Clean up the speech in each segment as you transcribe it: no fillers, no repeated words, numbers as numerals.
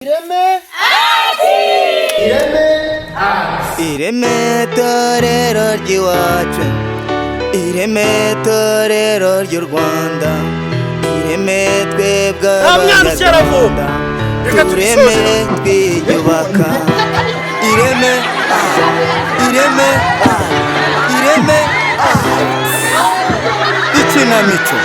IREME ARTS. IREME torero ry'iwacu, IREME torero ry'u Rwanda, IREME twebwe abanyarwanda, tureme twiyubaka. IREME IREME IREME ikinamico.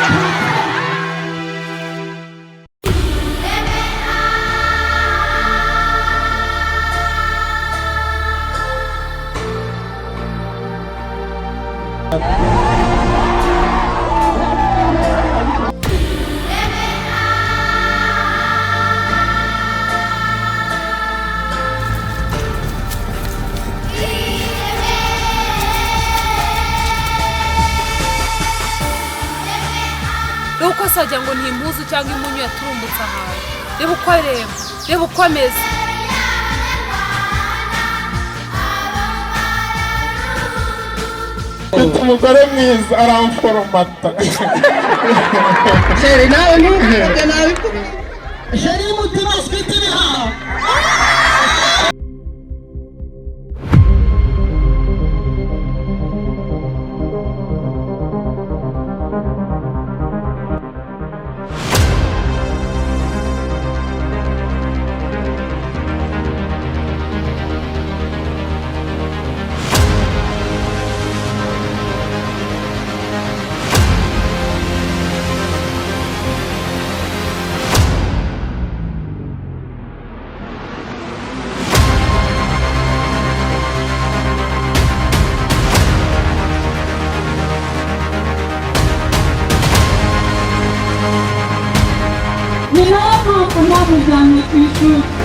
Uko sajya ngo ntimpuzu cyangwa imunyu yaturumbutse ahantu. Reba uko areba, reba uko ameze. Umugore mwiza aramforomata. Sheri nawe ntuvuge nabi. Sheri mutima ufite ibihaha. Ni nawe mpamvu mwamujyanye ku ishuri.